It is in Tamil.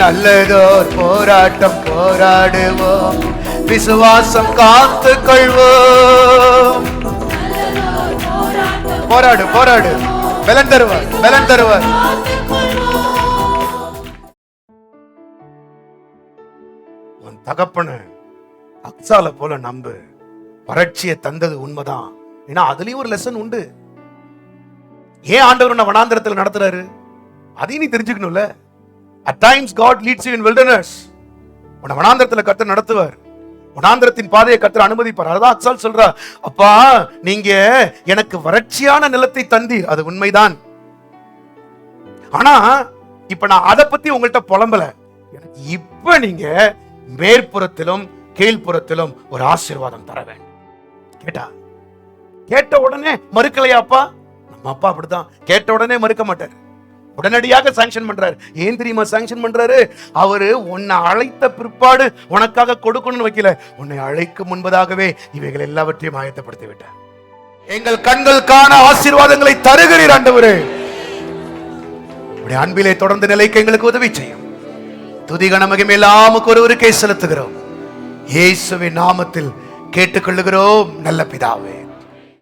நல்லதோர் போராட்டம் போராடுவோம், விசுவாசம் காத்து கொள்வோம். போராடு போராடு, பலன் தருவார், பலன் தருவார். உன் தகப்பன அக்சால போல நம்பு. வறட்சியை தந்தது உண்மைதான். ஏன்னா அதுலயும் ஒரு லெசன் உண்டு. ஏன் ஆண்டவர் உன்னை வனாந்தரத்தில் நடத்துறாரு அதையும் நீ தெரிஞ்சுக்கணும்ல. At times God leads you in wilderness. உன்னை வனாந்தரத்தில் கர்த்தர் நடத்துவார். வனாந்தரத்தின் பாதையை கர்த்தர் அனுமதிப்பார். அதுதான் அக்சால் சொல்றா, அப்பா நீங்க எனக்கு வறட்சியான நிலத்தை தந்தீர், அது உண்மைதான். ஆனா இப்ப நான் அதை பத்தி உங்கள்கிட்ட புலம்பல. எனக்கு இப்ப நீங்க மேற்புறத்திலும் கீழ்ப்புறத்திலும் ஒரு ஆசீர்வாதம் தர வேண்டும். கேட்ட உடனே மறுக்கலையாப்பா? நம்ம அப்பா அப்படிதான், கேட்ட உடனே மறுக்க மாட்டார், உடனடியாக சாங்ஷன் பண்றாரு. ஏன் தெரியுமா சாங்ஷன் பண்றாரு? அவரு உன்னை அழைத்த பிற்பாடு உனக்காக கொடுக்கணும்னு வைக்கல, உன்னை அழைக்கும் முன்பதாகவே இவைகள் எல்லாவற்றையும் ஆயத்தப்படுத்தி விட்டார். எங்கள் கண்கள் காண ஆசீர்வாதங்களை தருகிறீர் ஆண்டவரே. உடைய அன்பிலே தொடர்ந்து நிலைக்கு எங்களுக்கு உதவி செய்யும். துதிகன மகிமையெல்லாம் ஒருவருக்கே செலுத்துகிறோம். இயேசுவின் நாமத்தில் கேட்டுக்கொள்ளுகிறோம் நல்ல பிதாவே.